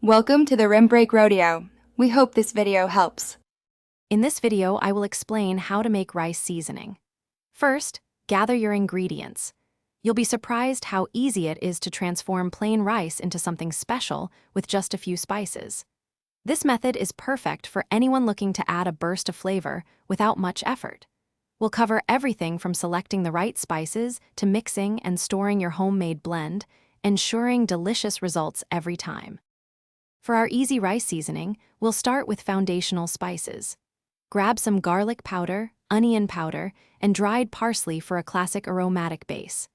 Welcome to the Rim Break Rodeo. We hope this video helps. In this video, I will explain how to make rice seasoning. First, gather your ingredients. You'll be surprised how easy it is to transform plain rice into something special with just a few spices. This method is perfect for anyone looking to add a burst of flavor without much effort. We'll cover everything from selecting the right spices to mixing and storing your homemade blend, ensuring delicious results every time. For our easy rice seasoning, we'll start with foundational spices. Grab some garlic powder, onion powder, and dried parsley for a classic aromatic base.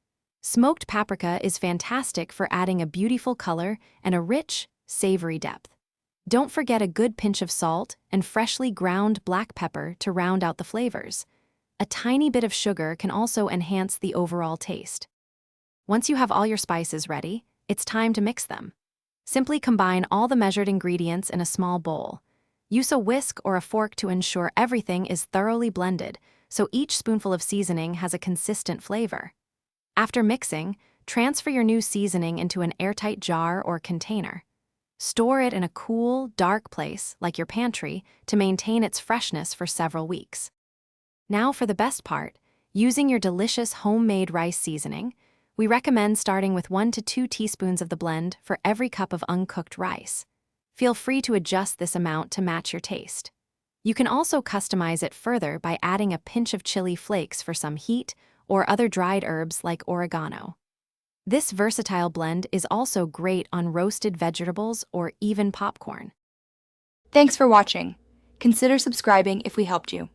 Smoked paprika is fantastic for adding a beautiful color and a rich, savory depth. Don't forget a good pinch of salt and freshly ground black pepper to round out the flavors. A tiny bit of sugar can also enhance the overall taste. Once you have all your spices ready, it's time to mix them. Simply combine all the measured ingredients in a small bowl. Use a whisk or a fork to ensure everything is thoroughly blended, so each spoonful of seasoning has a consistent flavor. After mixing, transfer your new seasoning into an airtight jar or container. Store it in a cool, dark place, like your pantry, to maintain its freshness for several weeks. Now for the best part, using your delicious homemade rice seasoning, we recommend starting with 1 to 2 teaspoons of the blend for every cup of uncooked rice. Feel free to adjust this amount to match your taste. You can also customize it further by adding a pinch of chili flakes for some heat or other dried herbs like oregano. This versatile blend is also great on roasted vegetables or even popcorn. Thanks for watching. Consider subscribing if we helped you.